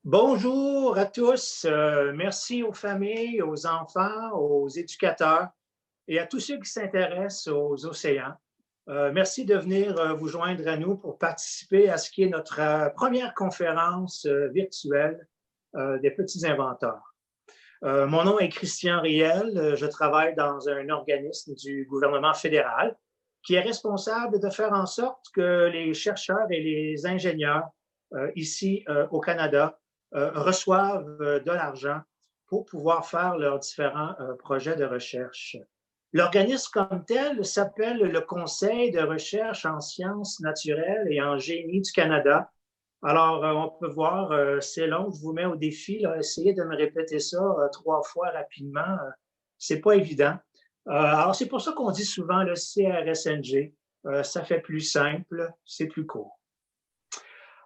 Bonjour à tous. Merci aux familles, aux enfants, aux éducateurs et à tous ceux qui s'intéressent aux océans. Merci de venir vous joindre à nous pour participer à ce qui est notre première conférence virtuelle des petits inventeurs. Mon nom est Christian Riel. Je travaille dans un organisme du gouvernement fédéral qui est responsable de faire en sorte que les chercheurs et les ingénieurs ici au Canada reçoivent de l'argent pour pouvoir faire leurs différents projets de recherche. L'organisme comme tel s'appelle le Conseil de recherche en sciences naturelles et en génie du Canada. Alors, on peut voir, c'est long, je vous mets au défi, là, essayez de me répéter ça 3 fois rapidement, c'est pas évident. Alors, c'est pour ça qu'on dit souvent le CRSNG, ça fait plus simple, c'est plus court.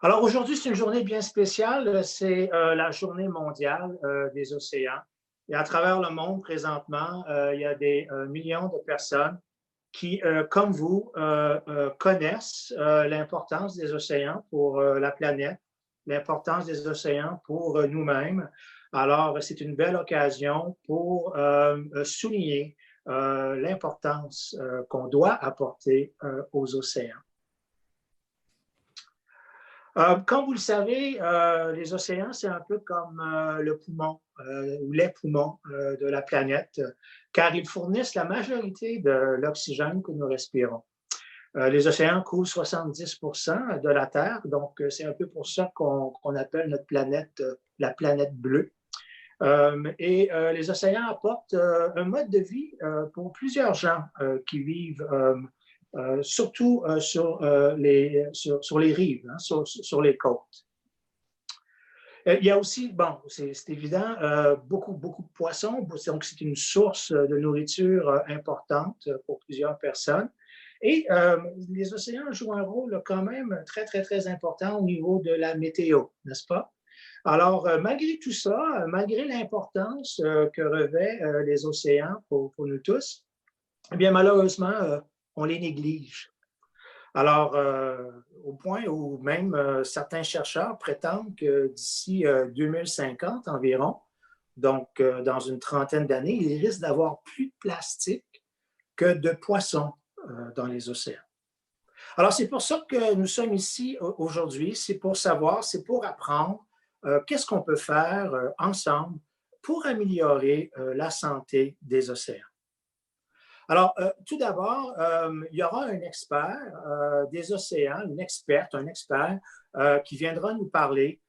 Alors aujourd'hui, c'est une journée bien spéciale, c'est la journée mondiale des océans. Et à travers le monde, présentement, il y a des millions de personnes qui, comme vous, connaissent l'importance des océans pour la planète, l'importance des océans pour nous-mêmes. Alors, c'est une belle occasion pour souligner l'importance qu'on doit apporter aux océans. Comme vous le savez, les océans, c'est un peu comme le poumon ou les poumons de la planète, car ils fournissent la majorité de l'oxygène que nous respirons. Les océans couvrent 70% de la Terre, donc c'est un peu pour ça qu'on appelle notre planète la planète bleue. Les océans apportent un mode de vie pour plusieurs gens qui vivent surtout sur les rives, hein, sur les côtes. Il y a aussi, bon, c'est évident, beaucoup de poissons, donc c'est une source de nourriture importante pour plusieurs personnes. Et les océans jouent un rôle quand même très, très, très important au niveau de la météo, n'est-ce pas? Alors, malgré tout ça, malgré l'importance que revêtent les océans pour nous tous, eh bien, malheureusement, on les néglige. Alors, au point où même certains chercheurs prétendent que d'ici 2050 environ, donc dans une trentaine d'années, il risque d'avoir plus de plastique que de poissons dans les océans. Alors, c'est pour ça que nous sommes ici aujourd'hui, c'est pour savoir, c'est pour apprendre qu'est-ce qu'on peut faire ensemble pour améliorer la santé des océans. Alors, tout d'abord, il y aura un expert des océans, une experte, un expert qui viendra nous parler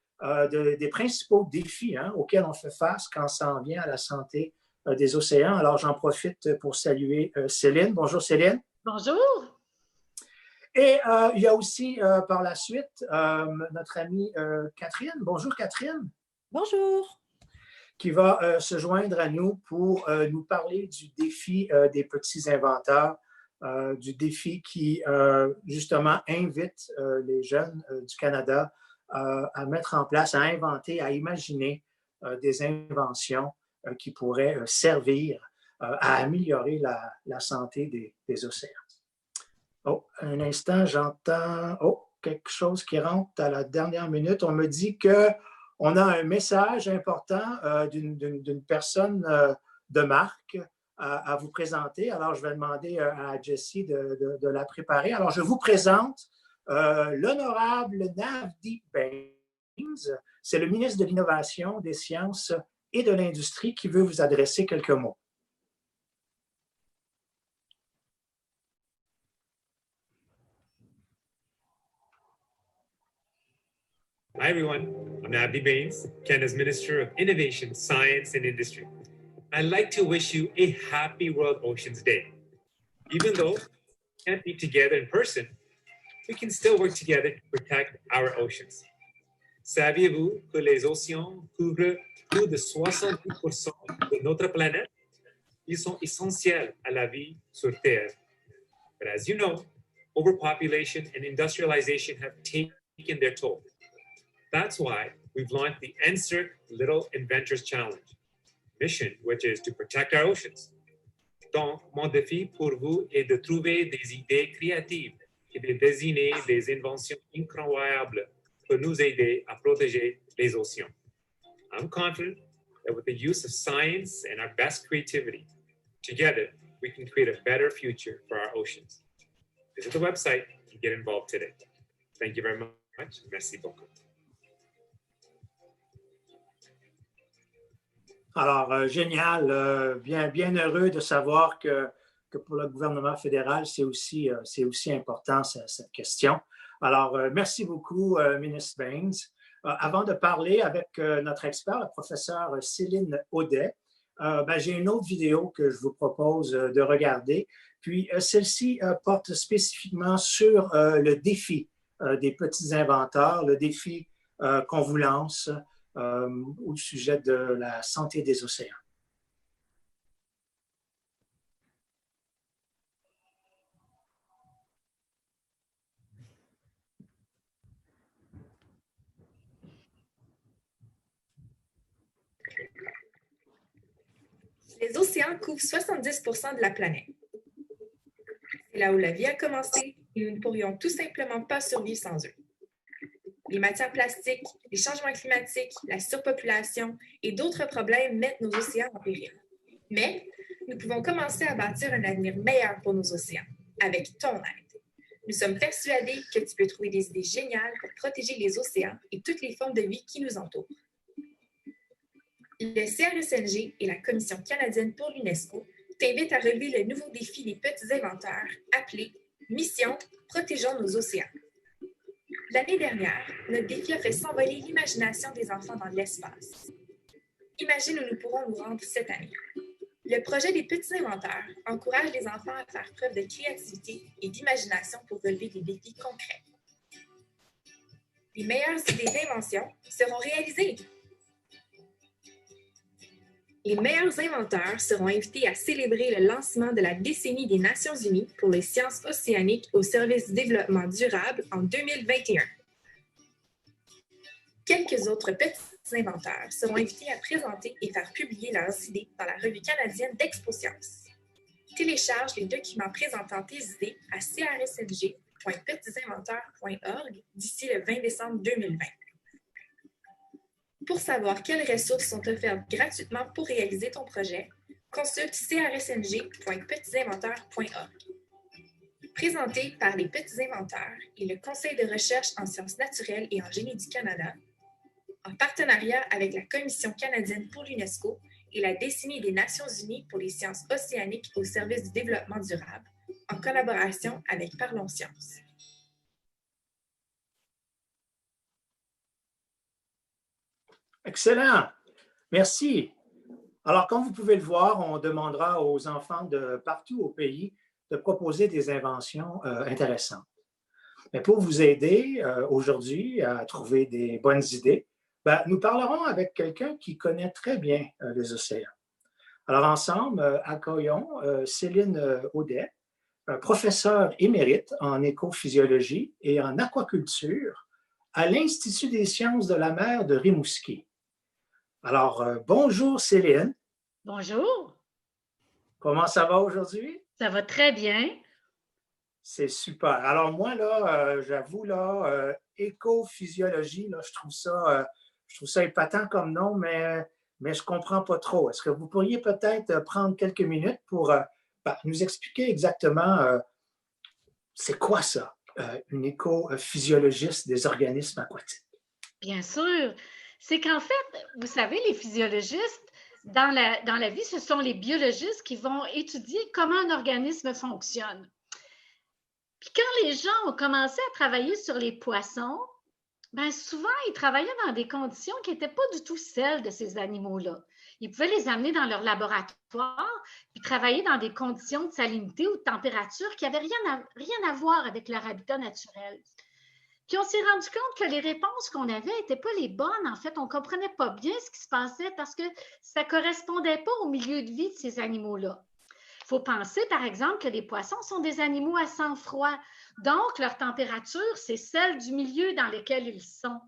des principaux défis auxquels on fait face quand ça en vient à la santé des océans. Alors, j'en profite pour saluer Céline. Bonjour Céline. Bonjour. Et il y a aussi par la suite notre amie Catherine. Bonjour Catherine. Bonjour. Qui va se joindre à nous pour nous parler du défi des petits inventeurs, du défi qui, justement, invite les jeunes du Canada à mettre en place, à inventer, à imaginer des inventions qui pourraient servir à améliorer la santé des océans. Oh, un instant, j'entends quelque chose qui rentre à la dernière minute. On me dit que on a un message important d'une personne de marque à vous présenter. Alors, je vais demander à Jessie de la préparer. Alors, je vous présente l'honorable Navdeep Bains. C'est le ministre de l'Innovation, des Sciences et de l'Industrie qui veut vous adresser quelques mots. Hi, everyone. I'm Navdeep Bains, Canada's Minister of Innovation, Science and Industry. I'd like to wish you a happy World Oceans Day. Even though we can't be together in person, we can still work together to protect our oceans. Saviez-vous que les océans couvrent plus de 70% de notre planète? Ils sont essentiels à la vie sur Terre. But as you know, overpopulation and industrialization have taken their toll. That's why we've launched the NSERC Little Inventors Challenge mission, which is to protect our oceans. Donc, mon défi pour vous est de trouver des idées créatives et de désigner des inventions incroyables pour nous aider à protéger les océans. I'm confident that with the use of science and our best creativity, together, we can create a better future for our oceans. Visit the website and get involved today. Thank you very much. Merci beaucoup. Alors, génial, bien heureux de savoir que pour le gouvernement fédéral, c'est aussi important cette question. Alors, merci beaucoup, ministre Baines. Avant de parler avec notre expert, le professeur Céline Audet, j'ai une autre vidéo que je vous propose de regarder. Puis, celle-ci porte spécifiquement sur le défi des petits inventeurs, le défi qu'on vous lance au sujet de la santé des océans. Les océans couvrent 70% de la planète. C'est là où la vie a commencé et nous ne pourrions tout simplement pas survivre sans eux. Les matières plastiques, les changements climatiques, la surpopulation et d'autres problèmes mettent nos océans en péril. Mais nous pouvons commencer à bâtir un avenir meilleur pour nos océans, avec ton aide. Nous sommes persuadés que tu peux trouver des idées géniales pour protéger les océans et toutes les formes de vie qui nous entourent. Le CRSNG et la Commission canadienne pour l'UNESCO t'invitent à relever le nouveau défi des petits inventeurs appelé « Mission Protégeons nos océans ». L'année dernière, notre défi a fait s'envoler l'imagination des enfants dans l'espace. Imagine où nous pourrons nous rendre cette année. Le projet des petits inventeurs encourage les enfants à faire preuve de créativité et d'imagination pour relever des défis concrets. Les meilleures idées d'invention seront réalisées. Les meilleurs inventeurs seront invités à célébrer le lancement de la décennie des Nations unies pour les sciences océaniques au service du développement durable en 2021. Quelques autres petits inventeurs seront invités à présenter et faire publier leurs idées dans la revue canadienne d'ExpoSciences. Télécharge les documents présentant tes idées à crsng.petitsinventeurs.org d'ici le 20 décembre 2020. Pour savoir quelles ressources sont offertes gratuitement pour réaliser ton projet, consulte crsng.petitsinventeurs.org. Présenté par les Petits Inventeurs et le Conseil de recherche en sciences naturelles et en génie du Canada, en partenariat avec la Commission canadienne pour l'UNESCO et la Décennie des Nations unies pour les sciences océaniques au service du développement durable, en collaboration avec Parlons Sciences. Excellent. Merci. Alors, comme vous pouvez le voir, on demandera aux enfants de partout au pays de proposer des inventions intéressantes. Mais pour vous aider aujourd'hui à trouver des bonnes idées, nous parlerons avec quelqu'un qui connaît très bien les océans. Alors, ensemble, accueillons Céline Audet, professeure émérite en écophysiologie et en aquaculture à l'Institut des sciences de la mer de Rimouski. Alors, bonjour Céline. Bonjour. Comment ça va aujourd'hui? Ça va très bien. C'est super. Alors moi, là, j'avoue, là, écophysiologie, là, je trouve ça épatant comme nom, mais je ne comprends pas trop. Est-ce que vous pourriez peut-être prendre quelques minutes pour nous expliquer exactement c'est quoi ça, une écophysiologiste des organismes aquatiques? Bien sûr. C'est qu'en fait, vous savez, les physiologistes, dans la vie, ce sont les biologistes qui vont étudier comment un organisme fonctionne. Puis quand les gens ont commencé à travailler sur les poissons, souvent, ils travaillaient dans des conditions qui n'étaient pas du tout celles de ces animaux-là. Ils pouvaient les amener dans leur laboratoire, puis travailler dans des conditions de salinité ou de température qui n'avaient rien à voir avec leur habitat naturel. Puis on s'est rendu compte que les réponses qu'on avait n'étaient pas les bonnes. En fait, on ne comprenait pas bien ce qui se passait parce que ça ne correspondait pas au milieu de vie de ces animaux-là. Il faut penser, par exemple, que les poissons sont des animaux à sang froid. Donc, leur température, c'est celle du milieu dans lequel ils sont.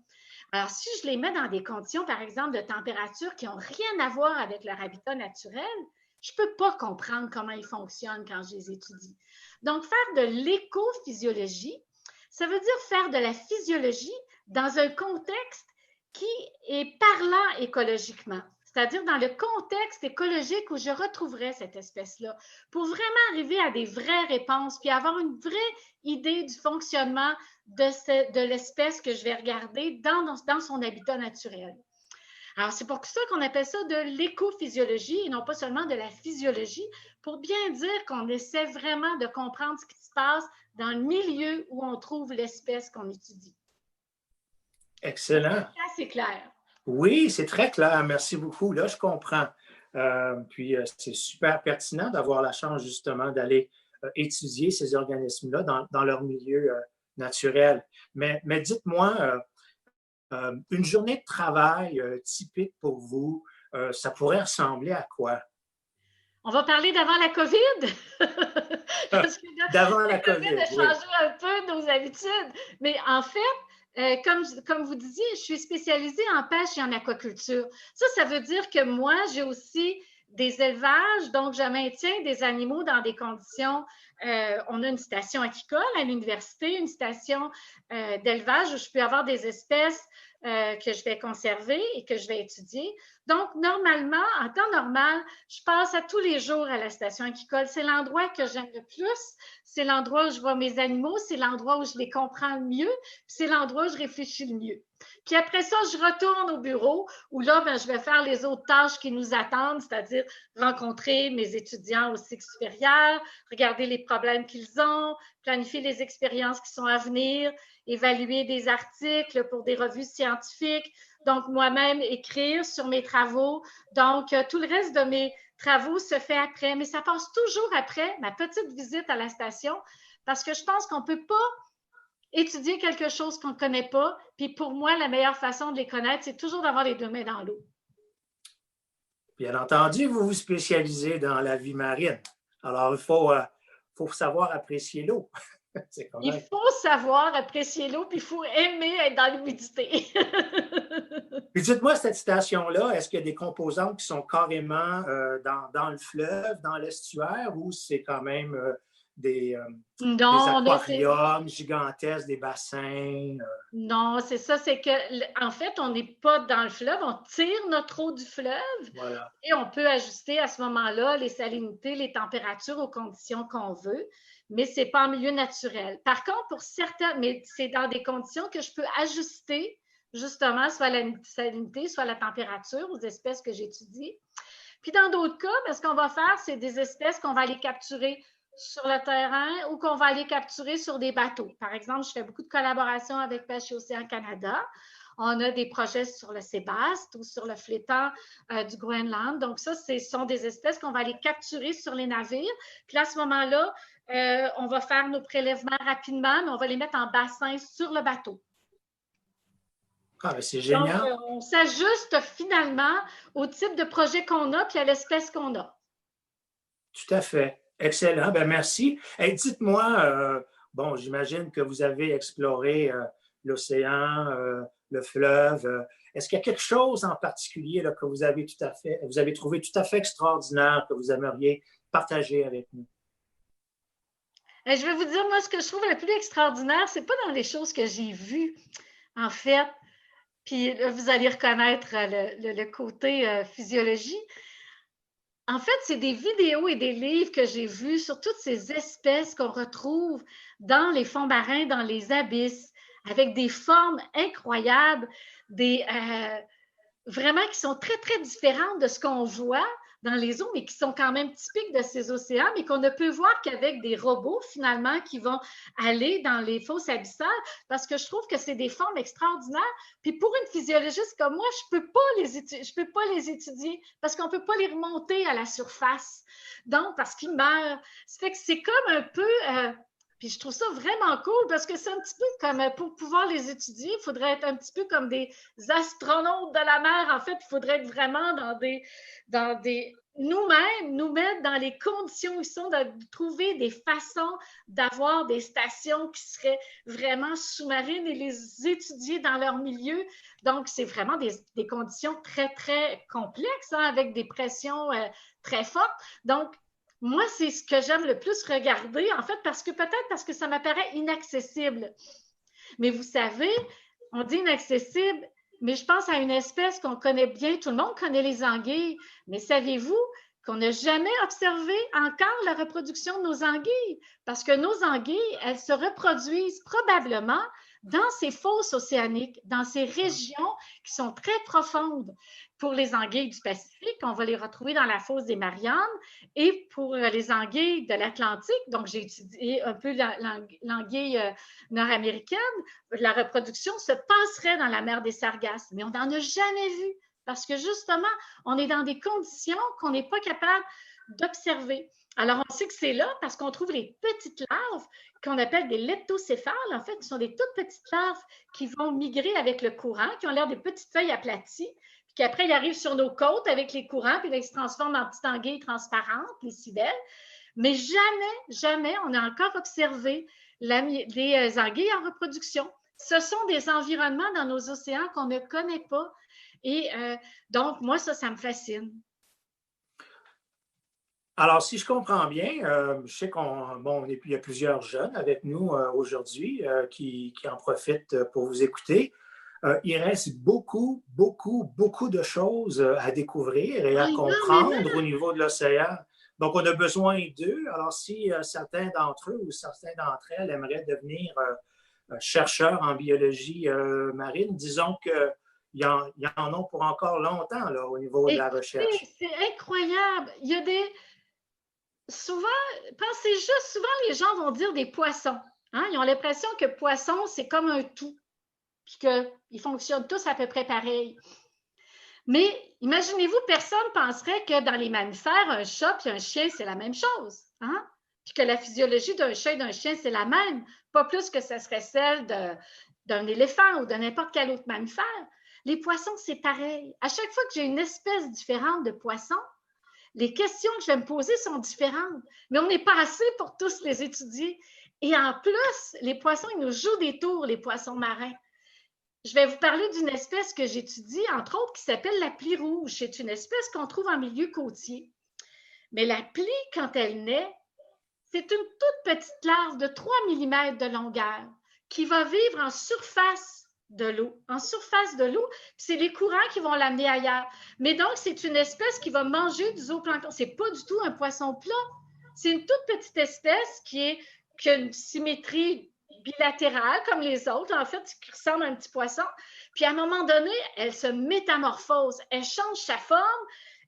Alors, si je les mets dans des conditions, par exemple, de température qui n'ont rien à voir avec leur habitat naturel, je ne peux pas comprendre comment ils fonctionnent quand je les étudie. Donc, faire de l'écophysiologie, ça veut dire faire de la physiologie dans un contexte qui est parlant écologiquement, c'est-à-dire dans le contexte écologique où je retrouverais cette espèce-là, pour vraiment arriver à des vraies réponses, puis avoir une vraie idée du fonctionnement de l'espèce que je vais regarder dans son habitat naturel. Alors, c'est pour ça qu'on appelle ça de l'écophysiologie et non pas seulement de la physiologie, pour bien dire qu'on essaie vraiment de comprendre ce qui se passe dans le milieu où on trouve l'espèce qu'on étudie. Excellent. C'est clair. Oui, c'est très clair. Merci beaucoup. Là, je comprends. Puis, c'est super pertinent d'avoir la chance justement d'aller étudier ces organismes-là dans leur milieu naturel. Mais dites-moi, une journée de travail typique pour vous, ça pourrait ressembler à quoi? On va parler d'avant la COVID. Parce que là, d'avant la COVID a changé un peu nos habitudes. Mais en fait, comme vous disiez, je suis spécialisée en pêche et en aquaculture. Ça veut dire que moi, j'ai aussi des élevages, donc je maintiens des animaux dans des conditions. On a une station aquicole à l'université, une station d'élevage où je peux avoir des espèces que je vais conserver et que je vais étudier. Donc, normalement, en temps normal, je passe à tous les jours à la station aquicole. C'est l'endroit que j'aime le plus. C'est l'endroit où je vois mes animaux. C'est l'endroit où je les comprends le mieux. C'est l'endroit où je réfléchis le mieux. Puis après ça, je retourne au bureau où là, je vais faire les autres tâches qui nous attendent, c'est-à-dire rencontrer mes étudiants au cycle supérieur, regarder les problèmes qu'ils ont, planifier les expériences qui sont à venir, évaluer des articles pour des revues scientifiques, donc moi-même écrire sur mes travaux. Donc, tout le reste de mes travaux se fait après, mais ça passe toujours après ma petite visite à la station parce que je pense qu'on ne peut pas étudier quelque chose qu'on ne connaît pas. Puis pour moi, la meilleure façon de les connaître, c'est toujours d'avoir les deux mains dans l'eau. Bien entendu, vous vous spécialisez dans la vie marine. Alors, il faut savoir apprécier l'eau. Il faut savoir apprécier l'eau, puis il faut aimer être dans l'humidité. Puis dites-moi, cette station-là, est-ce qu'il y a des composantes qui sont carrément dans le fleuve, dans l'estuaire, ou c'est quand même des aquariums gigantesques, des bassins? Non, c'est ça, c'est que en fait, on n'est pas dans le fleuve, on tire notre eau du fleuve voilà. Et on peut ajuster à ce moment-là les salinités, les températures aux conditions qu'on veut, mais ce n'est pas en milieu naturel. Par contre, pour certains, mais c'est dans des conditions que je peux ajuster justement soit la salinité, soit la température aux espèces que j'étudie. Puis dans d'autres cas, ce qu'on va faire, c'est des espèces qu'on va aller capturer sur le terrain ou qu'on va aller capturer sur des bateaux. Par exemple, je fais beaucoup de collaborations avec Pêche et Océan Canada. On a des projets sur le sébaste ou sur le flétan du Groenland. Donc ça, ce sont des espèces qu'on va aller capturer sur les navires. Puis là, à ce moment-là, on va faire nos prélèvements rapidement, mais on va les mettre en bassin sur le bateau. Ah, c'est génial. Donc, on s'ajuste finalement au type de projet qu'on a puis à l'espèce qu'on a. Tout à fait. Excellent. Ben merci. Hey, dites-moi, bon, j'imagine que vous avez exploré l'océan, le fleuve. Est-ce qu'il y a quelque chose en particulier là, que vous avez trouvé tout à fait extraordinaire que vous aimeriez partager avec nous? Je vais vous dire, moi, ce que je trouve le plus extraordinaire, c'est pas dans les choses que j'ai vues, en fait. Puis là, vous allez reconnaître le côté physiologie. En fait, c'est des vidéos et des livres que j'ai vus sur toutes ces espèces qu'on retrouve dans les fonds marins, dans les abysses, avec des formes incroyables, vraiment qui sont très, très différentes de ce qu'on voit dans les eaux, mais qui sont quand même typiques de ces océans, mais qu'on ne peut voir qu'avec des robots, finalement, qui vont aller dans les fosses abyssales, parce que je trouve que c'est des formes extraordinaires. Puis pour une physiologiste comme moi, je peux pas les étudier, parce qu'on ne peut pas les remonter à la surface. Donc, parce qu'ils meurent. Ça fait que c'est comme un peu... puis je trouve ça vraiment cool parce que c'est un petit peu comme, pour pouvoir les étudier, il faudrait être un petit peu comme des astronautes de la mer. En fait, il faudrait être vraiment nous-mêmes, nous mettre dans les conditions où ils sont, de trouver des façons d'avoir des stations qui seraient vraiment sous-marines et les étudier dans leur milieu. Donc, c'est vraiment des conditions très, très complexes, hein, avec des pressions très fortes. Donc, moi, c'est ce que j'aime le plus regarder, en fait, peut-être parce que ça m'apparaît inaccessible. Mais vous savez, on dit inaccessible, mais je pense à une espèce qu'on connaît bien. Tout le monde connaît les anguilles, mais saviez-vous qu'on n'a jamais observé encore la reproduction de nos anguilles? Parce que nos anguilles, elles se reproduisent probablement dans ces fosses océaniques, dans ces régions qui sont très profondes. Pour les anguilles du Pacifique, on va les retrouver dans la fosse des Mariannes, et pour les anguilles de l'Atlantique, donc j'ai étudié un peu l'anguille nord-américaine, la reproduction se passerait dans la mer des Sargasses, mais on n'en a jamais vu parce que justement, on est dans des conditions qu'on n'est pas capable d'observer. Alors, on sait que c'est là parce qu'on trouve les petites larves qu'on appelle des leptocéphales. En fait, ce sont des toutes petites larves qui vont migrer avec le courant, qui ont l'air de petites feuilles aplaties, puis qu'après, ils arrivent sur nos côtes avec les courants, puis là, ils se transforment en petites anguilles transparentes, les cibelles. Mais jamais on a encore observé des anguilles en reproduction. Ce sont des environnements dans nos océans qu'on ne connaît pas. Et donc, moi, ça me fascine. Alors, si je comprends bien, je sais il y a plusieurs jeunes avec nous aujourd'hui qui en profitent pour vous écouter. Il reste beaucoup de choses à découvrir et à comprendre au niveau de l'océan. Donc, on a besoin d'eux. Alors, si certains d'entre eux ou certains d'entre elles aimeraient devenir chercheurs en biologie marine, disons qu'il y en a pour encore longtemps là, au niveau de la recherche. C'est incroyable. Il y a souvent, les gens vont dire des poissons. Hein? Ils ont l'impression que poisson, c'est comme un tout, puis qu'ils fonctionnent tous à peu près pareil. Mais imaginez-vous, personne ne penserait que dans les mammifères, un chat et un chien, c'est la même chose. Hein? Puis que la physiologie d'un chat et d'un chien, c'est la même, pas plus que ce serait celle d'un éléphant ou de n'importe quel autre mammifère. Les poissons, c'est pareil. À chaque fois que j'ai une espèce différente de poisson, les questions que je vais me poser sont différentes, mais on n'est pas assez pour tous les étudier. Et en plus, les poissons, ils nous jouent des tours, les poissons marins. Je vais vous parler d'une espèce que j'étudie, entre autres, qui s'appelle la plie rouge. C'est une espèce qu'on trouve en milieu côtier. Mais la plie, quand elle naît, c'est une toute petite larve de 3 mm de longueur qui va vivre en surface de l'eau. En surface de l'eau, c'est les courants qui vont l'amener ailleurs. Mais donc, c'est une espèce qui va manger du zooplancton. Ce n'est pas du tout un poisson plat. C'est une toute petite espèce qui a une symétrie bilatérale comme les autres, en fait, qui ressemble à un petit poisson. Puis à un moment donné, elle se métamorphose. Elle change sa forme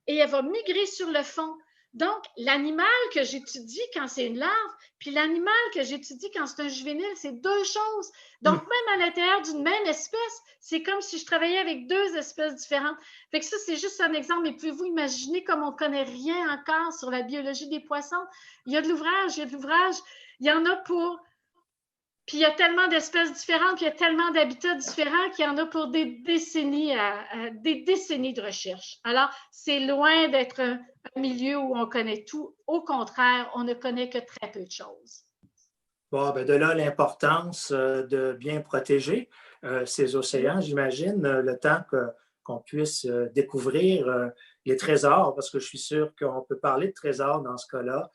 et elle va migrer sur le fond. Donc, l'animal que j'étudie quand c'est une larve, puis l'animal que j'étudie quand c'est un juvénile, c'est deux choses. Donc, même à l'intérieur d'une même espèce, c'est comme si je travaillais avec deux espèces différentes. Fait que ça, c'est juste un exemple. Mais pouvez-vous imaginer comme on ne connaît rien encore sur la biologie des poissons? Il y a de l'ouvrage, il y en a pour... Puis il y a tellement d'espèces différentes, puis il y a tellement d'habitats différents qu'il y en a pour des décennies de recherche. Alors, c'est loin d'être un milieu où on connaît tout. Au contraire, on ne connaît que très peu de choses. Bon, ben de là l'importance de bien protéger ces océans, j'imagine, le temps qu'on puisse découvrir les trésors, parce que je suis sûr qu'on peut parler de trésors dans ce cas-là,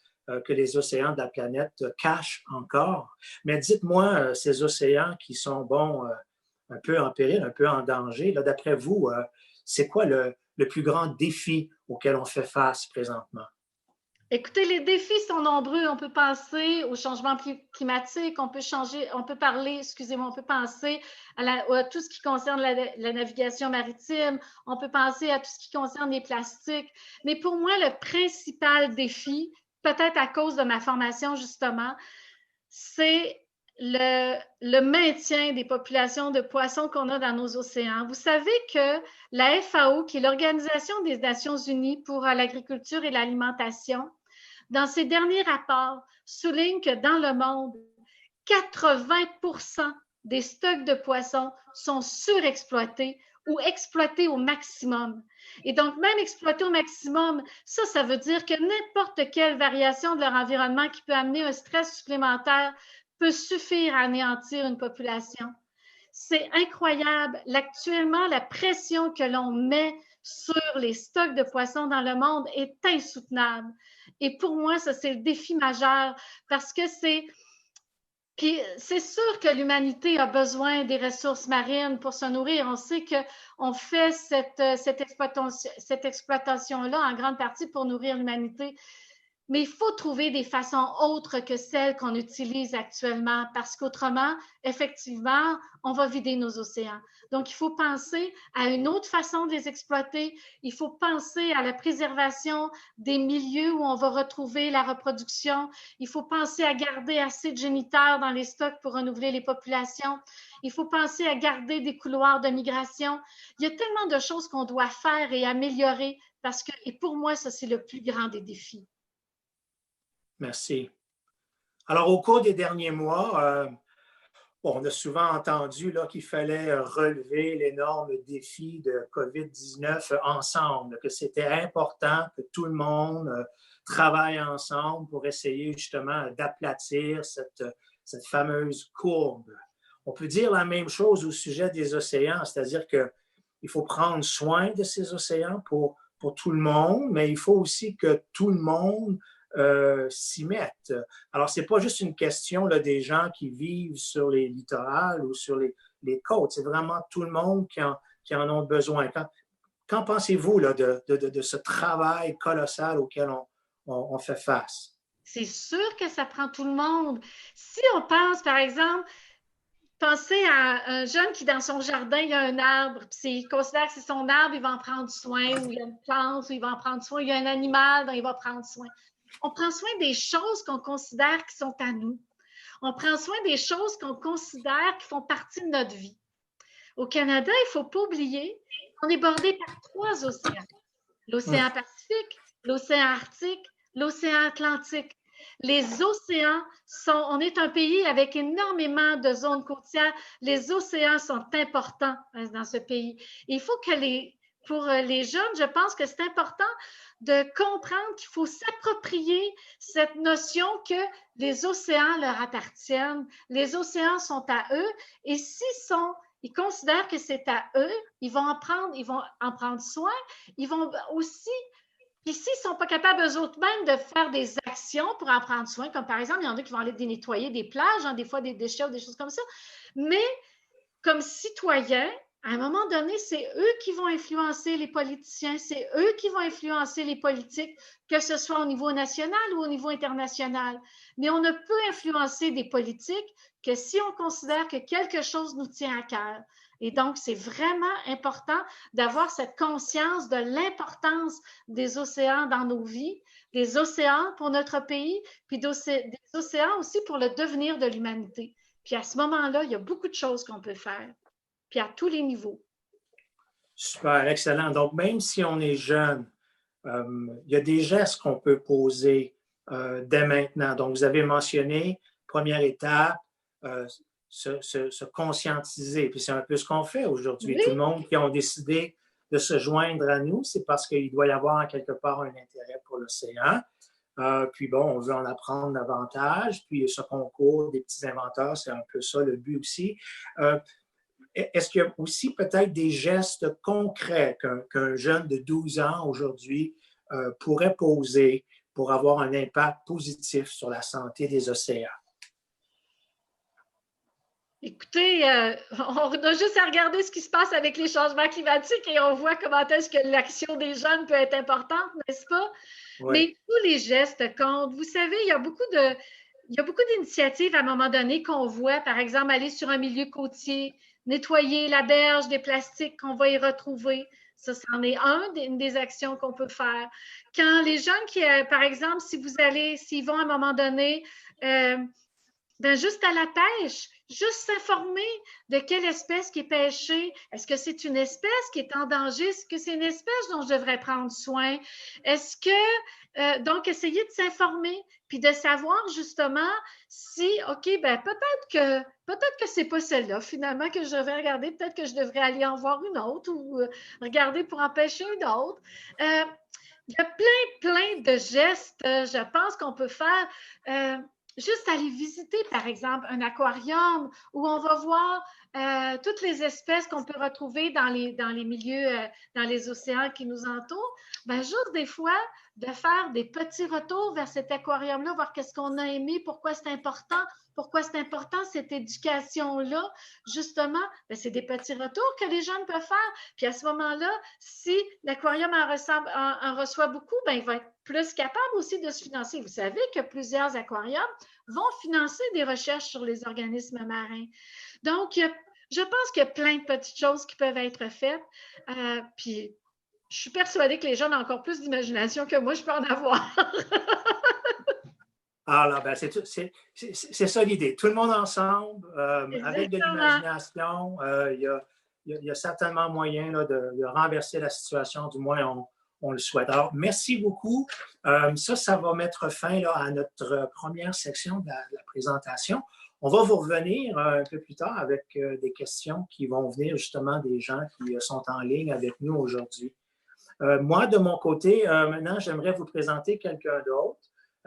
que les océans de la planète cachent encore. Mais dites-moi, ces océans qui sont, un peu en péril, un peu en danger, là, d'après vous, c'est quoi le plus grand défi auquel on fait face présentement? Écoutez, les défis sont nombreux. On peut penser au changement climatique, on peut penser à tout ce qui concerne la navigation maritime, on peut penser à tout ce qui concerne les plastiques. Mais pour moi, le principal défi, peut-être à cause de ma formation justement, c'est le maintien des populations de poissons qu'on a dans nos océans. Vous savez que la FAO, qui est l'Organisation des Nations Unies pour l'agriculture et l'alimentation, dans ses derniers rapports, souligne que dans le monde, 80% des stocks de poissons sont surexploités ou exploités au maximum. Et donc, même exploités au maximum, ça veut dire que n'importe quelle variation de leur environnement qui peut amener un stress supplémentaire peut suffire à anéantir une population. C'est incroyable. Actuellement, la pression que l'on met sur les stocks de poissons dans le monde est insoutenable. Et pour moi, ça, c'est le défi majeur parce que c'est Puis c'est sûr que l'humanité a besoin des ressources marines pour se nourrir. On sait qu'on fait cette exploitation-là en grande partie pour nourrir l'humanité. Mais il faut trouver des façons autres que celles qu'on utilise actuellement parce qu'autrement, effectivement, on va vider nos océans. Donc, il faut penser à une autre façon de les exploiter. Il faut penser à la préservation des milieux où on va retrouver la reproduction. Il faut penser à garder assez de géniteurs dans les stocks pour renouveler les populations. Il faut penser à garder des couloirs de migration. Il y a tellement de choses qu'on doit faire et améliorer parce que, et pour moi, ça, c'est le plus grand des défis. Merci. Alors, au cours des derniers mois, on a souvent entendu qu'il fallait relever l'énorme défi de COVID-19 ensemble, que c'était important que tout le monde travaille ensemble pour essayer justement d'aplatir cette fameuse courbe. On peut dire la même chose au sujet des océans, c'est-à-dire qu'il faut prendre soin de ces océans pour tout le monde, mais il faut aussi que tout le monde s'y mettent. Alors, ce n'est pas juste une question là, des gens qui vivent sur les littorales ou sur les côtes, c'est vraiment tout le monde qui en ont besoin. Qu'en pensez-vous là, de ce travail colossal auquel on fait face? C'est sûr que ça prend tout le monde. Si on pense, par exemple, pensez à un jeune qui, dans son jardin, il y a un arbre, puis il considère que c'est son arbre, il va en prendre soin, ou il y a une plante, ou il va en prendre soin, il y a un animal dont il va prendre soin. On prend soin des choses qu'on considère qui sont à nous. On prend soin des choses qu'on considère qui font partie de notre vie. Au Canada, il ne faut pas oublier qu'on est bordé par 3 océans. L'océan Pacifique, l'océan Arctique, l'océan Atlantique. Les océans on est un pays avec énormément de zones côtières. Les océans sont importants dans ce pays. Il faut que pour les jeunes, je pense que c'est important de comprendre qu'il faut s'approprier cette notion que les océans leur appartiennent. Les océans sont à eux et ils considèrent que c'est à eux, ils vont en prendre soin. Ils vont aussi, puis s'ils ne sont pas capables eux autres mêmes de faire des actions pour en prendre soin, comme par exemple, il y en a qui vont aller nettoyer des plages, des fois des déchets ou des choses comme ça, mais comme citoyens, à un moment donné, c'est eux qui vont influencer les politiciens, c'est eux qui vont influencer les politiques, que ce soit au niveau national ou au niveau international. Mais on ne peut influencer des politiques que si on considère que quelque chose nous tient à cœur. Et donc, c'est vraiment important d'avoir cette conscience de l'importance des océans dans nos vies, des océans pour notre pays, puis des océans aussi pour le devenir de l'humanité. Puis à ce moment-là, il y a beaucoup de choses qu'on peut faire. Puis à tous les niveaux. Super, excellent. Donc, même si on est jeune, il y a des gestes qu'on peut poser dès maintenant. Donc, vous avez mentionné, première étape, se conscientiser. Puis c'est un peu ce qu'on fait aujourd'hui. Oui. Tout le monde qui ont décidé de se joindre à nous, c'est parce qu'il doit y avoir quelque part un intérêt pour l'océan. Puis bon, on veut en apprendre davantage. Puis ce concours des petits inventeurs, c'est un peu ça le but aussi. Est-ce qu'il y a aussi peut-être des gestes concrets qu'un jeune de 12 ans aujourd'hui pourrait poser pour avoir un impact positif sur la santé des océans? Écoutez, on a juste à regarder ce qui se passe avec les changements climatiques et on voit comment est-ce que l'action des jeunes peut être importante, n'est-ce pas? Oui. Mais tous les gestes comptent. Vous savez, il y a beaucoup d'initiatives à un moment donné qu'on voit, par exemple, aller sur un milieu côtier, nettoyer la berge des plastiques qu'on va y retrouver. Ça, c'en est une des actions qu'on peut faire. Quand les jeunes qui, par exemple, s'ils vont à un moment donné, juste à la pêche, juste s'informer de quelle espèce qui est pêchée. Est-ce que c'est une espèce qui est en danger? Est-ce que c'est une espèce dont je devrais prendre soin? Est-ce que, donc, essayer de s'informer puis de savoir justement si, OK, ben peut-être que c'est pas celle-là finalement que je devrais regarder. Peut-être que je devrais aller en voir une autre ou regarder pour en pêcher une autre. Il y a plein de gestes, je pense, qu'on peut faire. Juste aller visiter, par exemple, un aquarium où on va voir toutes les espèces qu'on peut retrouver dans les milieux, dans les océans qui nous entourent, ben, juste des fois, de faire des petits retours vers cet aquarium-là, voir qu'est-ce qu'on a aimé, pourquoi c'est important cette éducation-là. Justement, ben, c'est des petits retours que les jeunes peuvent faire. Puis à ce moment-là, si l'aquarium en reçoit beaucoup, ben, il va être plus capable aussi de se financer. Vous savez que plusieurs aquariums vont financer des recherches sur les organismes marins. Donc, je pense qu'il y a plein de petites choses qui peuvent être faites. Puis, je suis persuadée que les jeunes ont encore plus d'imagination que moi, je peux en avoir. Alors, ben, c'est ça l'idée. Tout le monde ensemble, avec de l'imagination, il y a certainement moyen là, de renverser la situation, du moins on le souhaite. Alors, merci beaucoup. Ça va mettre fin là, à notre première section de la présentation. On va vous revenir un peu plus tard avec des questions qui vont venir justement des gens qui sont en ligne avec nous aujourd'hui. Moi, de mon côté, maintenant, j'aimerais vous présenter quelqu'un d'autre.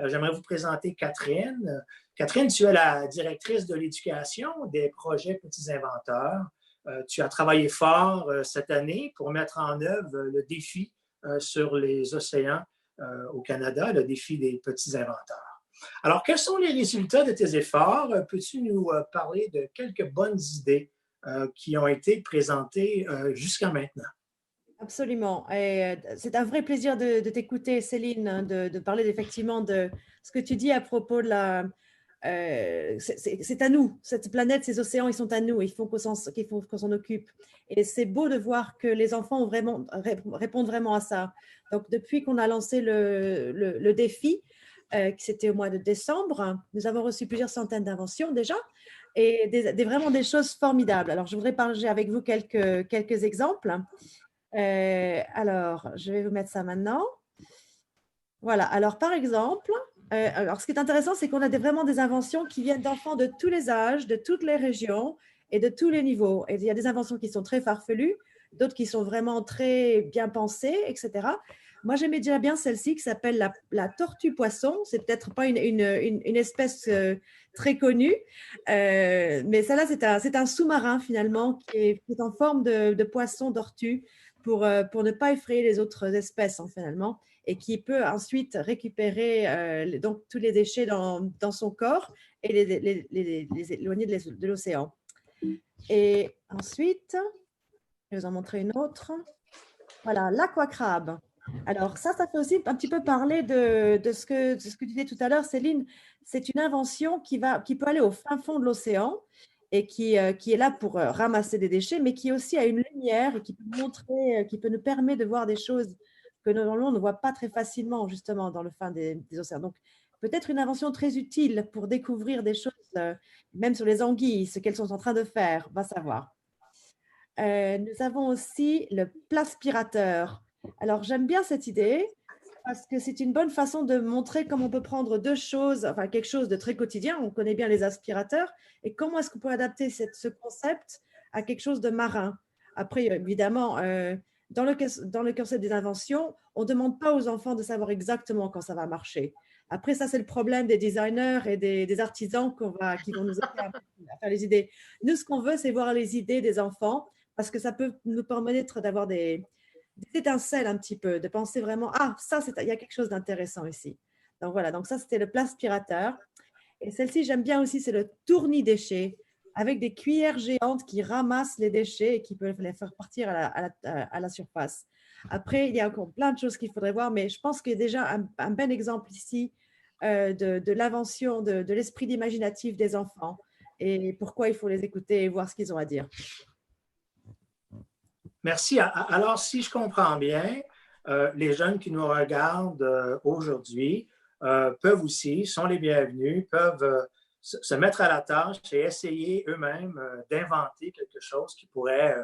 J'aimerais vous présenter Catherine. Catherine, tu es la directrice de l'éducation des projets Petits Inventeurs. Tu as travaillé fort cette année pour mettre en œuvre le défi sur les océans au Canada, le défi des petits inventeurs. Alors, quels sont les résultats de tes efforts? Peux-tu nous parler de quelques bonnes idées qui ont été présentées jusqu'à maintenant? Absolument. Et c'est un vrai plaisir de t'écouter, Céline, de parler effectivement de ce que tu dis à propos de la... c'est à nous, cette planète, ces océans, ils sont à nous, il faut qu'on s'en occupe. Et c'est beau de voir que les enfants répondent vraiment à ça. Donc, depuis qu'on a lancé le défi, qui c'était au mois de décembre, nous avons reçu plusieurs centaines d'inventions déjà, et vraiment des choses formidables. Alors, je voudrais partager avec vous quelques exemples. Alors, je vais vous mettre ça maintenant. Voilà, alors par exemple, alors ce qui est intéressant, c'est qu'on a vraiment des inventions qui viennent d'enfants de tous les âges, de toutes les régions et de tous les niveaux. Et il y a des inventions qui sont très farfelues, d'autres qui sont vraiment très bien pensées, etc. Moi, j'aimais déjà bien celle-ci qui s'appelle la tortue poisson. C'est peut-être pas une espèce très connue, mais celle-là, c'est un sous-marin finalement qui est en forme de poisson tortue pour ne pas effrayer les autres espèces finalement, et qui peut ensuite récupérer donc tous les déchets dans son corps et les éloigner de l'océan. Et ensuite, je vais vous en montrer une autre. Voilà, l'aquacrabe. Alors ça fait aussi un petit peu parler de ce que tu disais tout à l'heure, Céline. C'est une invention qui peut aller au fin fond de l'océan et qui est là pour ramasser des déchets, mais qui aussi a une lumière et qui peut qui peut nous permettre de voir des choses que normalement on ne voit pas très facilement justement dans le fin des océans. Donc peut-être une invention très utile pour découvrir des choses, même sur les anguilles, ce qu'elles sont en train de faire, on va savoir. Nous avons aussi le plaspirateur. Alors, j'aime bien cette idée parce que c'est une bonne façon de montrer comment on peut prendre deux choses, enfin quelque chose de très quotidien, on connaît bien les aspirateurs, et comment est-ce qu'on peut adapter ce concept à quelque chose de marin. Après, évidemment, dans le concept des inventions, on ne demande pas aux enfants de savoir exactement quand ça va marcher. Après, ça, c'est le problème des designers et des artisans qui vont nous aider à faire les idées. Nous, ce qu'on veut, c'est voir les idées des enfants parce que ça peut nous permettre d'avoir des étincelles un petit peu, de penser vraiment, ah, ça, il y a quelque chose d'intéressant ici. Donc voilà, donc ça, c'était le plaspirateur. Et celle-ci, j'aime bien aussi, c'est le tourni-déchets, avec des cuillères géantes qui ramassent les déchets et qui peuvent les faire partir à la surface. Après, il y a encore plein de choses qu'il faudrait voir, mais je pense qu'il y a déjà un bon exemple ici de l'invention, de l'esprit imaginatif des enfants et pourquoi il faut les écouter et voir ce qu'ils ont à dire. Merci. Alors, si je comprends bien, les jeunes qui nous regardent aujourd'hui peuvent aussi, sont les bienvenus, peuvent se mettre à la tâche et essayer eux-mêmes d'inventer quelque chose qui pourrait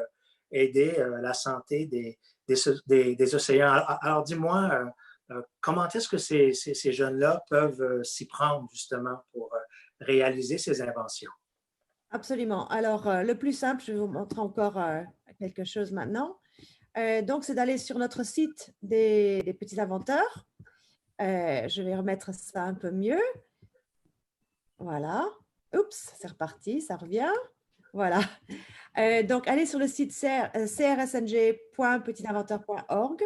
aider la santé des océans. Alors dis-moi, comment est-ce que ces jeunes-là peuvent s'y prendre justement pour réaliser ces inventions? Absolument. Alors, le plus simple, je vais vous montrer encore quelque chose maintenant. Donc, c'est d'aller sur notre site des petits inventeurs. Je vais remettre ça un peu mieux. Voilà. Oups, c'est reparti, ça revient. Voilà. Donc, allez sur le site crsng.petitsinventeur.org.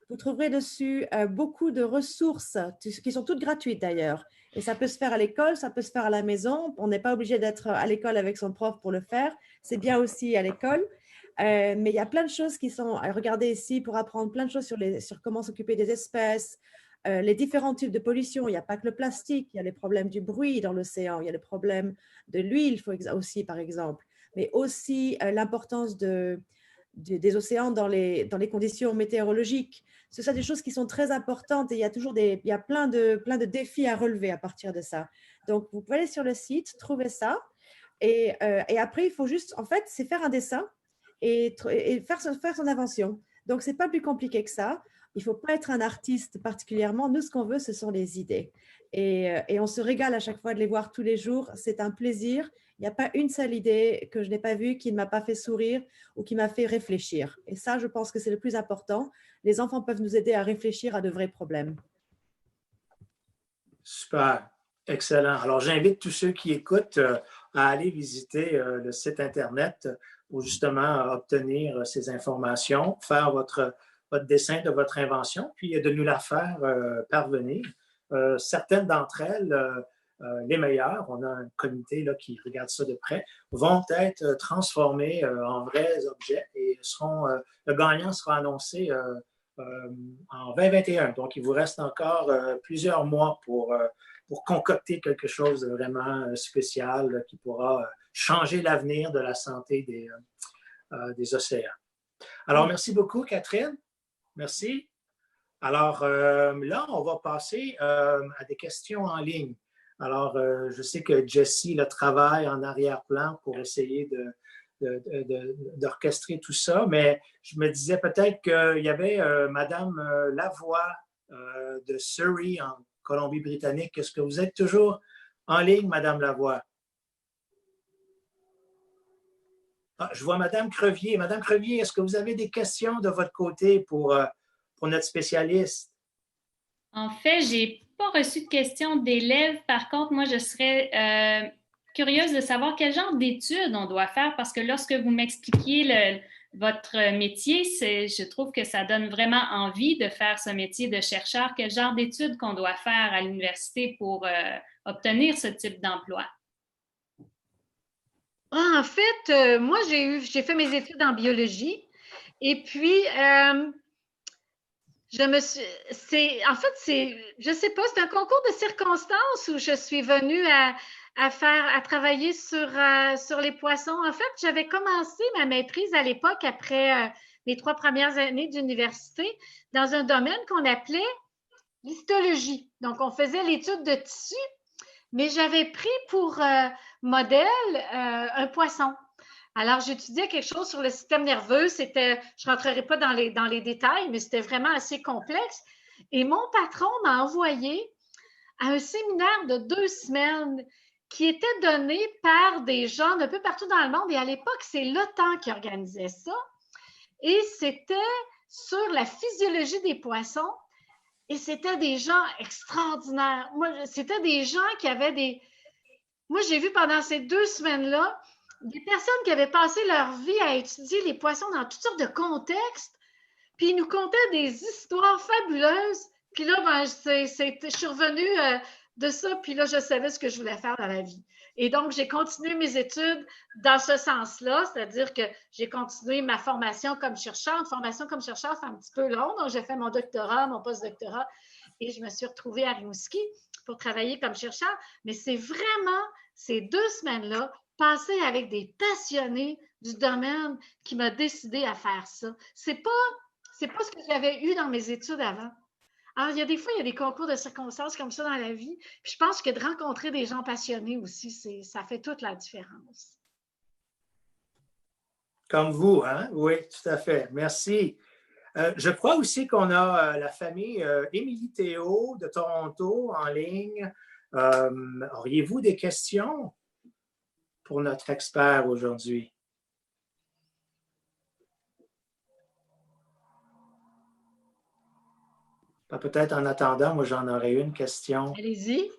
Vous trouverez dessus beaucoup de ressources qui sont toutes gratuites d'ailleurs. Et ça peut se faire à l'école, ça peut se faire à la maison. On n'est pas obligé d'être à l'école avec son prof pour le faire. C'est bien aussi à l'école. Mais il y a plein de choses qui sont, regardez ici, pour apprendre plein de choses sur comment s'occuper des espèces, les différents types de pollution. Il n'y a pas que le plastique, il y a les problèmes du bruit dans l'océan, il y a les problèmes de l'huile aussi, par exemple, mais aussi l'importance des océans dans les conditions météorologiques. Ce sont des choses qui sont très importantes et il y a toujours il y a plein de défis à relever à partir de ça. Donc, vous pouvez aller sur le site, trouver ça. Et après, il faut juste, en fait, c'est faire un dessin et faire son invention. Donc, ce n'est pas plus compliqué que ça. Il ne faut pas être un artiste particulièrement. Nous, ce qu'on veut, ce sont les idées. Et on se régale à chaque fois de les voir tous les jours. C'est un plaisir. Il n'y a pas une seule idée que je n'ai pas vue qui ne m'a pas fait sourire ou qui m'a fait réfléchir. Et ça, je pense que c'est le plus important. Les enfants peuvent nous aider à réfléchir à de vrais problèmes. Super, excellent. Alors, j'invite tous ceux qui écoutent à aller visiter le site Internet pour justement obtenir ces informations, faire votre dessin de votre invention, puis de nous la faire parvenir. Certaines d'entre elles, les meilleures, on a un comité là, qui regarde ça de près, vont être transformées en vrais objets et le gagnant sera annoncé en 2021. Donc, il vous reste encore plusieurs mois pour concocter quelque chose de vraiment spécial qui pourra changer l'avenir de la santé des océans. Alors, merci beaucoup, Catherine. Merci. Alors, là, on va passer à des questions en ligne. Alors, je sais que Jessie travaille en arrière-plan pour essayer d'orchestrer tout ça, mais je me disais peut-être qu'il y avait Madame Lavoie de Surrey, en Colombie-Britannique. Est-ce que vous êtes toujours en ligne, Madame Lavoie? Ah, je vois Madame Crevier. Madame Crevier, est-ce que vous avez des questions de votre côté pour notre spécialiste? En fait, je n'ai pas reçu de questions d'élèves. Par contre, moi, je serais curieuse de savoir quel genre d'études on doit faire parce que lorsque vous m'expliquiez votre métier, je trouve que ça donne vraiment envie de faire ce métier de chercheur. Quel genre d'études qu'on doit faire à l'université pour obtenir ce type d'emploi? En fait, moi, j'ai fait mes études en biologie et puis je sais pas, c'est un concours de circonstances où je suis venue à travailler sur les poissons. En fait, j'avais commencé ma maîtrise à l'époque après les 3 premières années d'université dans un domaine qu'on appelait l'histologie. Donc, on faisait l'étude de tissus, mais j'avais pris pour modèle un poisson. Alors, j'étudiais quelque chose sur le système nerveux. Je ne rentrerai pas dans les détails, mais c'était vraiment assez complexe. Et mon patron m'a envoyé à un séminaire de 2 semaines qui était donné par des gens un peu partout dans le monde. Et à l'époque, c'est l'OTAN qui organisait ça. Et c'était sur la physiologie des poissons. Et c'était des gens extraordinaires. Moi, c'était des gens qui avaient Moi, j'ai vu pendant ces 2 semaines-là des personnes qui avaient passé leur vie à étudier les poissons dans toutes sortes de contextes, puis ils nous contaient des histoires fabuleuses. Puis là, je suis revenue de ça, puis là, je savais ce que je voulais faire dans la vie. Et donc, j'ai continué mes études dans ce sens-là, c'est-à-dire que j'ai continué ma formation comme chercheur. Une formation comme chercheur, c'est un petit peu long, donc j'ai fait mon doctorat, mon post-doctorat, et je me suis retrouvée à Rimouski pour travailler comme chercheur. Mais c'est vraiment ces 2 semaines-là passé avec des passionnés du domaine qui m'a décidé à faire ça. C'est pas ce que j'avais eu dans mes études avant. Alors, il y a des fois, il y a des concours de circonstances comme ça dans la vie. Puis je pense que de rencontrer des gens passionnés aussi, ça fait toute la différence. Comme vous, hein? Oui, tout à fait. Merci. Je crois aussi qu'on a la famille Émilie Théo de Toronto en ligne. Auriez-vous des questions pour notre expert aujourd'hui? Peut-être en attendant, moi j'en aurais une question. Allez-y.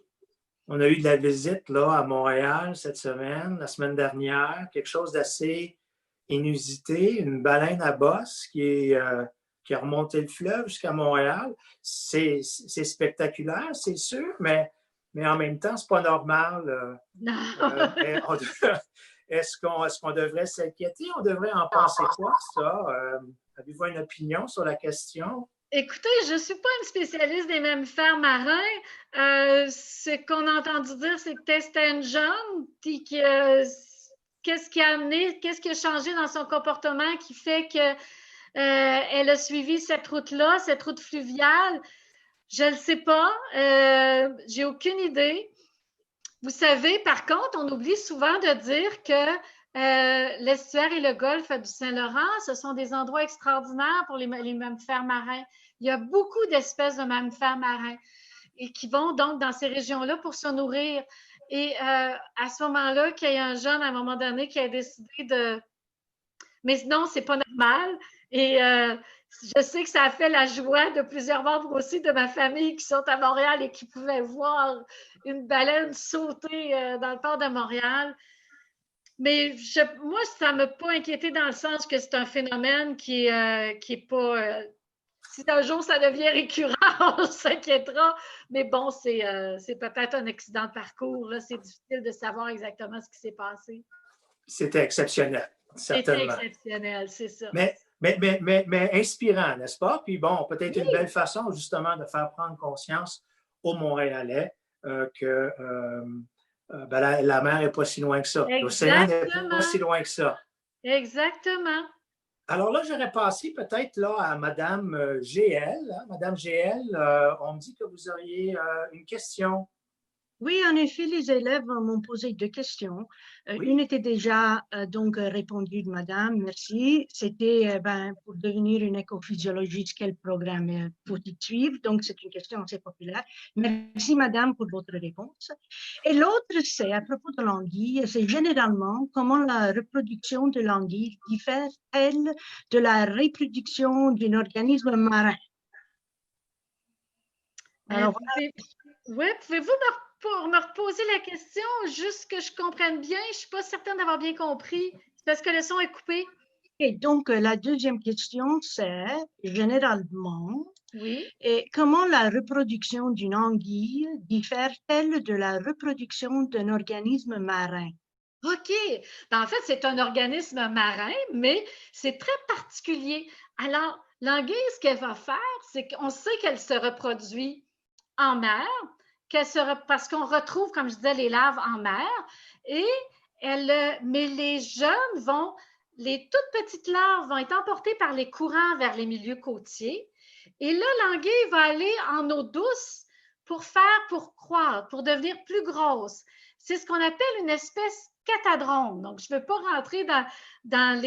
On a eu de la visite là, à Montréal cette semaine, la semaine dernière, quelque chose d'assez inusité, une baleine à bosse qui a remonté le fleuve jusqu'à Montréal. C'est spectaculaire, c'est sûr, mais en même temps, c'est pas normal. Non. Est-ce qu'on devrait s'inquiéter? On devrait en penser quoi, ça? Avez-vous une opinion sur la question? Écoutez, je ne suis pas une spécialiste des mammifères marins. Ce qu'on a entendu dire, c'est que c'était une jeune, puis qu'est-ce qui a amené, qu'est-ce qui a changé dans son comportement qui fait qu'elle a suivi cette route-là, cette route fluviale? Je ne le sais pas. J'ai aucune idée. Vous savez, par contre, on oublie souvent de dire que l'estuaire et le golfe du Saint-Laurent, ce sont des endroits extraordinaires pour les mammifères marins. Il y a beaucoup d'espèces de mammifères marins et qui vont donc dans ces régions-là pour se nourrir. Et à ce moment-là, qu'il y a un jeune, à un moment donné, qui a décidé de... Mais non, c'est pas normal. Et je sais que ça a fait la joie de plusieurs membres aussi de ma famille qui sont à Montréal et qui pouvaient voir une baleine sauter dans le port de Montréal. Mais moi, ça ne m'a pas inquiété dans le sens que c'est un phénomène qui est pas... si un jour ça devient récurrent, on s'inquiétera. Mais bon, c'est peut-être un accident de parcours. C'est difficile de savoir exactement ce qui s'est passé. C'était exceptionnel, certainement. C'était exceptionnel, c'est ça. Mais inspirant, n'est-ce pas? Puis bon, peut-être une belle façon justement de faire prendre conscience aux Montréalais que la mer n'est pas si loin que ça. L'océan n'est pas si loin que ça. Exactement. Alors là, j'aurais passé peut-être là à Madame GL. Madame GL, on me dit que vous auriez une question. Oui, en effet, les élèves m'ont posé 2 questions. Oui. Une était déjà donc répondue de madame, merci. C'était pour devenir une écophysiologiste, quel programme faut-il suivre? Donc, c'est une question assez populaire. Merci madame pour votre réponse. Et l'autre, c'est à propos de l'anguille, c'est généralement comment la reproduction de l'anguille diffère-t-elle de la reproduction d'un organisme marin? Alors, pouvez-vous me reposer la question, juste que je comprenne bien? Je ne suis pas certaine d'avoir bien compris. C'est parce que le son est coupé. Et donc, la deuxième question, c'est généralement, et comment la reproduction d'une anguille diffère-t-elle de la reproduction d'un organisme marin? OK. En fait, c'est un organisme marin, mais c'est très particulier. Alors, l'anguille, ce qu'elle va faire, c'est qu'on sait qu'elle se reproduit en mer, parce qu'on retrouve, comme je disais, les larves en mer, mais les jeunes les toutes petites larves vont être emportées par les courants vers les milieux côtiers. Et là, l'anguille va aller en eau douce pour croître, pour devenir plus grosse. C'est ce qu'on appelle une espèce catadrome. Donc, je ne veux pas rentrer dans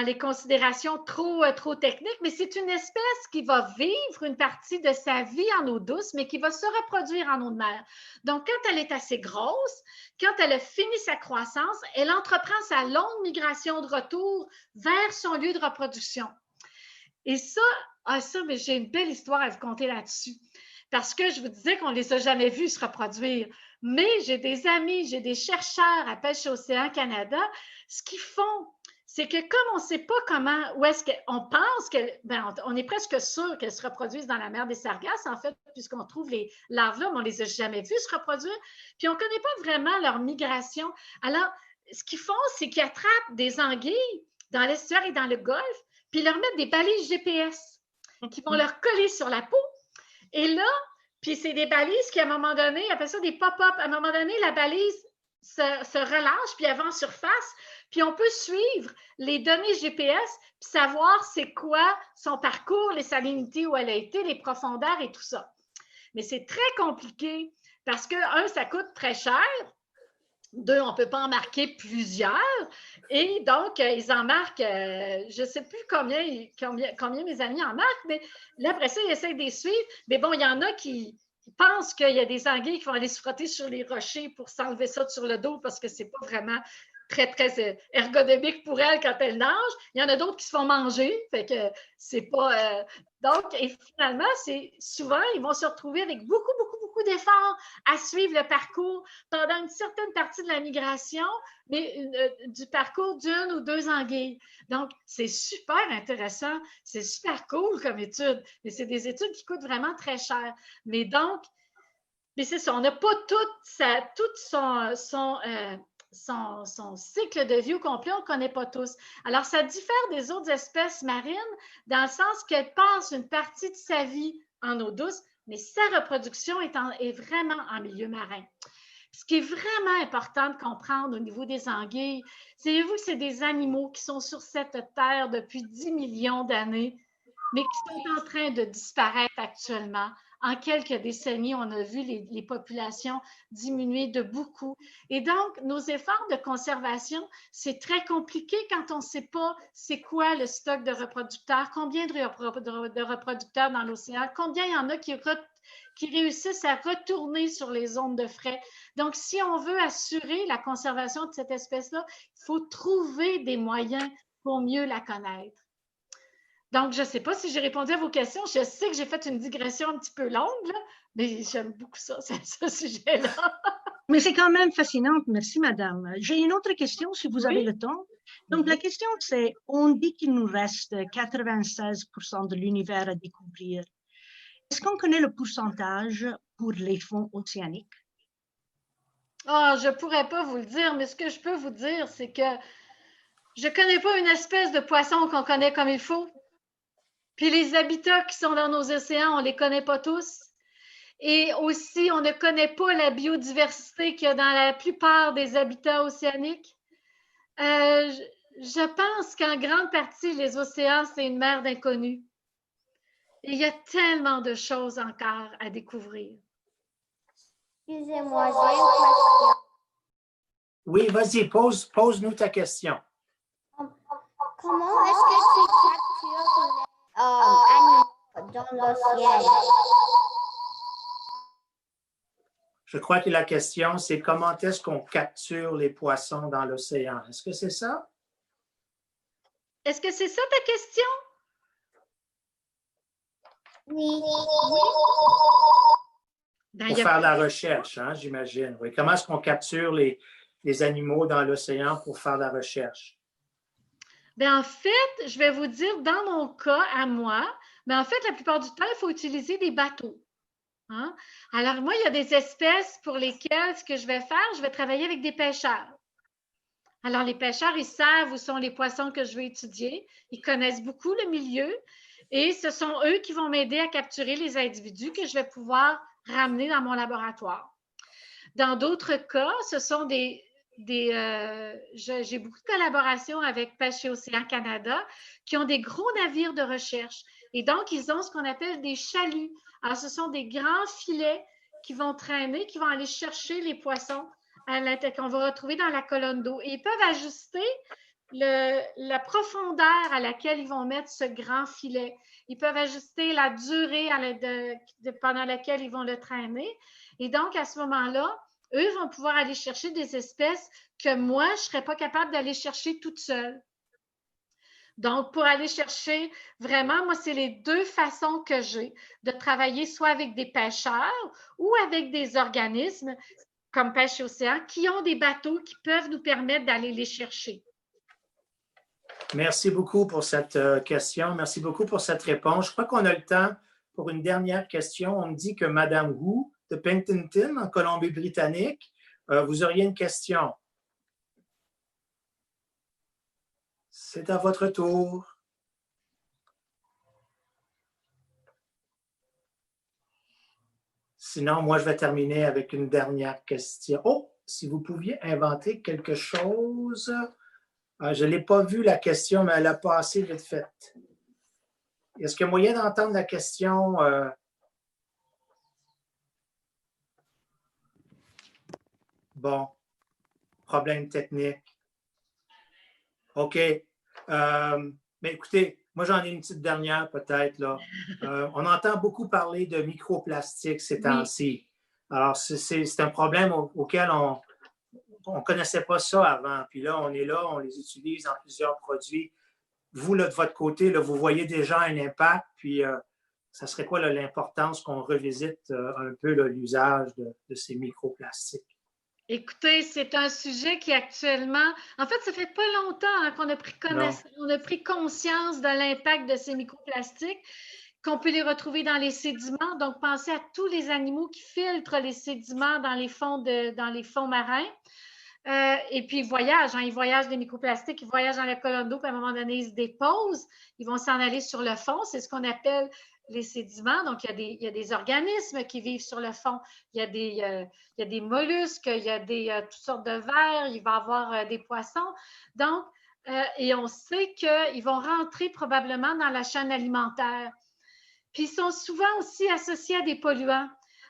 les considérations trop techniques, mais c'est une espèce qui va vivre une partie de sa vie en eau douce, mais qui va se reproduire en eau de mer. Donc, quand elle est assez grosse, quand elle a fini sa croissance, elle entreprend sa longue migration de retour vers son lieu de reproduction. Et ça, mais j'ai une belle histoire à vous conter là-dessus. Parce que je vous disais qu'on ne les a jamais vus se reproduire. Mais j'ai des amis, j'ai des chercheurs à Pêche Océan Canada. Ce qu'ils font, c'est que comme on ne sait pas où est-ce qu'on pense on est presque sûr qu'elles se reproduisent dans la mer des Sargasses, en fait, puisqu'on trouve les larves là, mais on ne les a jamais vues se reproduire. Puis on ne connaît pas vraiment leur migration. Alors, ce qu'ils font, c'est qu'ils attrapent des anguilles dans l'estuaire et dans le golfe, puis ils leur mettent des balises GPS qui vont leur coller sur la peau. Et là, puis c'est des balises qui, à un moment donné, on appelle ça des pop-up. À un moment donné, la balise se relâche, puis elle va en surface. Puis on peut suivre les données GPS, puis savoir c'est quoi son parcours, les salinités où elle a été, les profondeurs et tout ça. Mais c'est très compliqué parce que, 1, ça coûte très cher. 2, on ne peut pas en marquer plusieurs. Et donc, ils en marquent, je ne sais plus combien mes amis en marquent, mais là, après ça, ils essayent de les suivre. Mais bon, il y en a qui pensent qu'il y a des anguilles qui vont aller se frotter sur les rochers pour s'enlever ça sur le dos parce que ce n'est pas vraiment très, très ergonomique pour elles quand elles nagent. Il y en a d'autres qui se font manger, fait que c'est pas... Donc, et finalement, c'est souvent, ils vont se retrouver avec beaucoup beaucoup d'efforts à suivre le parcours pendant une certaine partie de la migration, mais du parcours d'une ou deux anguilles. Donc, c'est super intéressant, c'est super cool comme étude, mais c'est des études qui coûtent vraiment très cher. Mais donc, mais c'est ça, on n'a pas tout son cycle de vie au complet, on ne connaît pas tous. Alors, ça diffère des autres espèces marines dans le sens qu'elle passe une partie de sa vie en eau douce, mais sa reproduction est vraiment en milieu marin. Ce qui est vraiment important de comprendre au niveau des anguilles, savez-vous que c'est des animaux qui sont sur cette terre depuis 10 millions d'années, mais qui sont en train de disparaître actuellement. En quelques décennies, on a vu les populations diminuer de beaucoup. Et donc, nos efforts de conservation, c'est très compliqué quand on ne sait pas c'est quoi le stock de reproducteurs, combien de reproducteurs dans l'océan, combien il y en a qui réussissent à retourner sur les zones de frai. Donc, si on veut assurer la conservation de cette espèce-là, il faut trouver des moyens pour mieux la connaître. Donc, je ne sais pas si j'ai répondu à vos questions. Je sais que j'ai fait une digression un petit peu longue, là, mais j'aime beaucoup ce sujet-là. Mais c'est quand même fascinant. Merci, madame. J'ai une autre question, si vous avez le temps. Donc, la question, c'est, on dit qu'il nous reste 96% de l'univers à découvrir. Est-ce qu'on connaît le pourcentage pour les fonds océaniques? Ah, je ne pourrais pas vous le dire, mais ce que je peux vous dire, c'est que je ne connais pas une espèce de poisson qu'on connaît comme il faut. Puis les habitats qui sont dans nos océans, on ne les connaît pas tous. Et aussi, on ne connaît pas la biodiversité qu'il y a dans la plupart des habitats océaniques. Je pense qu'en grande partie, les océans, c'est une mer d'inconnus. Et il y a tellement de choses encore à découvrir. Excusez-moi, j'ai une question. Oui, vas-y, pose-nous ta question. Comment est-ce que tu captures les animaux dans l'océan? Je crois que la question, c'est comment est-ce qu'on capture les poissons dans l'océan? Est-ce que c'est ça? Est-ce que c'est ça ta question? Oui. Pour faire la recherche, hein, j'imagine. Oui. Comment est-ce qu'on capture les animaux dans l'océan pour faire la recherche? Bien, en fait, je vais vous dire, dans mon cas, à moi, bien, en fait, la plupart du temps, il faut utiliser des bateaux. Hein? Alors, moi, il y a des espèces pour lesquelles, ce que je vais faire, je vais travailler avec des pêcheurs. Alors, les pêcheurs, ils savent où sont les poissons que je vais étudier. Ils connaissent beaucoup le milieu et ce sont eux qui vont m'aider à capturer les individus que je vais pouvoir ramener dans mon laboratoire. Dans d'autres cas, ce sont j'ai beaucoup de collaborations avec Pêche et Océan Canada qui ont des gros navires de recherche. Et donc, ils ont ce qu'on appelle des chaluts. Alors, ce sont des grands filets qui vont traîner, qui vont aller chercher les poissons qu'on va retrouver dans la colonne d'eau. Et ils peuvent ajuster la profondeur à laquelle ils vont mettre ce grand filet. Ils peuvent ajuster la durée pendant laquelle ils vont le traîner. Et donc, à ce moment-là, eux vont pouvoir aller chercher des espèces que moi, je ne serais pas capable d'aller chercher toute seule. Donc, pour aller chercher, vraiment, moi, c'est les deux façons que j'ai de travailler soit avec des pêcheurs ou avec des organismes comme Pêche et Océan qui ont des bateaux qui peuvent nous permettre d'aller les chercher. Merci beaucoup pour cette question. Merci beaucoup pour cette réponse. Je crois qu'on a le temps pour une dernière question. On me dit que Mme Wu de Penticton, en Colombie-Britannique, vous auriez une question. C'est à votre tour. Sinon, moi, je vais terminer avec une dernière question. Oh, si vous pouviez inventer quelque chose. Je ne l'ai pas vu, la question, mais elle a passé vite fait. Est-ce qu'il y a moyen d'entendre la question? Bon, problème technique. OK. Mais écoutez, moi, j'en ai une petite dernière peut-être. Là. On entend beaucoup parler de microplastiques ces temps-ci. Alors, c'est un problème auquel on ne connaissait pas ça avant. Puis là, on est là, on les utilise dans plusieurs produits. Vous, là, de votre côté, là, vous voyez déjà un impact. Puis ça serait quoi l'importance qu'on revisite un peu l'usage de ces microplastiques? Écoutez, c'est un sujet qui actuellement, en fait, ça fait pas longtemps qu'on a pris conscience de l'impact de ces microplastiques, qu'on peut les retrouver dans les sédiments. Donc, pensez à tous les animaux qui filtrent les sédiments dans les fonds marins. Et puis, ils voyagent des microplastiques, ils voyagent dans la colonne d'eau, puis à un moment donné, ils se déposent, ils vont s'en aller sur le fond. C'est ce qu'on appelle les sédiments. Donc, il y a des organismes qui vivent sur le fond. Il y a des mollusques, il y a toutes sortes de vers, il va y avoir des poissons. Donc, et on sait qu'ils vont rentrer probablement dans la chaîne alimentaire. Puis, ils sont souvent aussi associés à des polluants.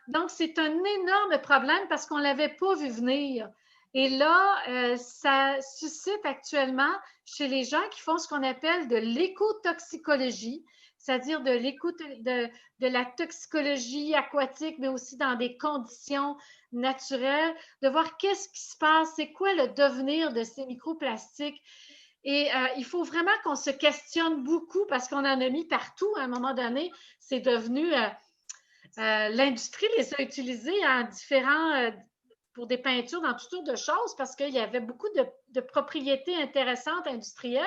Donc, c'est un énorme problème parce qu'on ne l'avait pas vu venir. Et là, ça suscite actuellement chez les gens qui font ce qu'on appelle de l'écotoxicologie, c'est-à-dire de la toxicologie aquatique, mais aussi dans des conditions naturelles, de voir qu'est-ce qui se passe, c'est quoi le devenir de ces microplastiques. Et il faut vraiment qu'on se questionne beaucoup parce qu'on en a mis partout à un moment donné. C'est devenu, l'industrie les a utilisés en différents... pour des peintures dans toutes sortes de choses parce qu'il y avait beaucoup de propriétés intéressantes industrielles,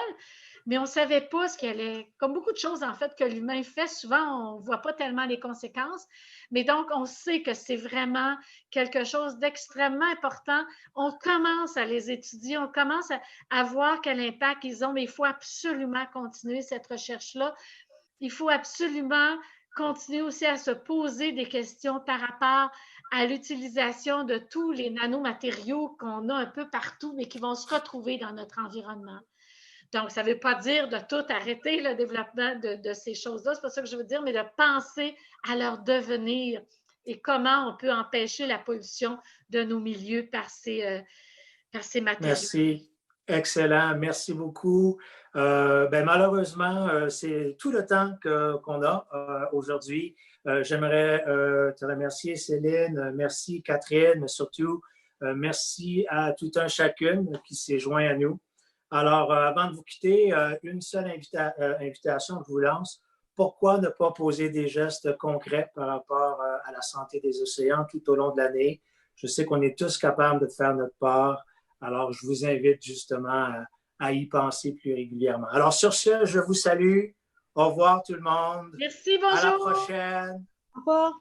mais on ne savait pas ce qu'elle est. Comme beaucoup de choses, en fait, que l'humain fait, souvent, on ne voit pas tellement les conséquences. Mais donc, on sait que c'est vraiment quelque chose d'extrêmement important. On commence à les étudier, on commence à voir quel impact ils ont, mais il faut absolument continuer cette recherche-là. Il faut absolument continuer aussi à se poser des questions par rapport à l'utilisation de tous les nanomatériaux qu'on a un peu partout, mais qui vont se retrouver dans notre environnement. Donc, ça ne veut pas dire de tout arrêter le développement de ces choses-là, c'est pas ça que je veux dire, mais de penser à leur devenir et comment on peut empêcher la pollution de nos milieux par ces matériaux. Merci. Excellent. Merci beaucoup. Malheureusement, c'est tout le temps qu'on a aujourd'hui. J'aimerais te remercier, Céline. Merci, Catherine, mais surtout, merci à tout un chacune qui s'est joint à nous. Alors, avant de vous quitter, une seule invitation que je vous lance. Pourquoi ne pas poser des gestes concrets par rapport à la santé des océans tout au long de l'année? Je sais qu'on est tous capables de faire notre part. Alors, je vous invite justement à y penser plus régulièrement. Alors, sur ce, je vous salue. Au revoir tout le monde. Merci, bonjour. À la prochaine. Au revoir.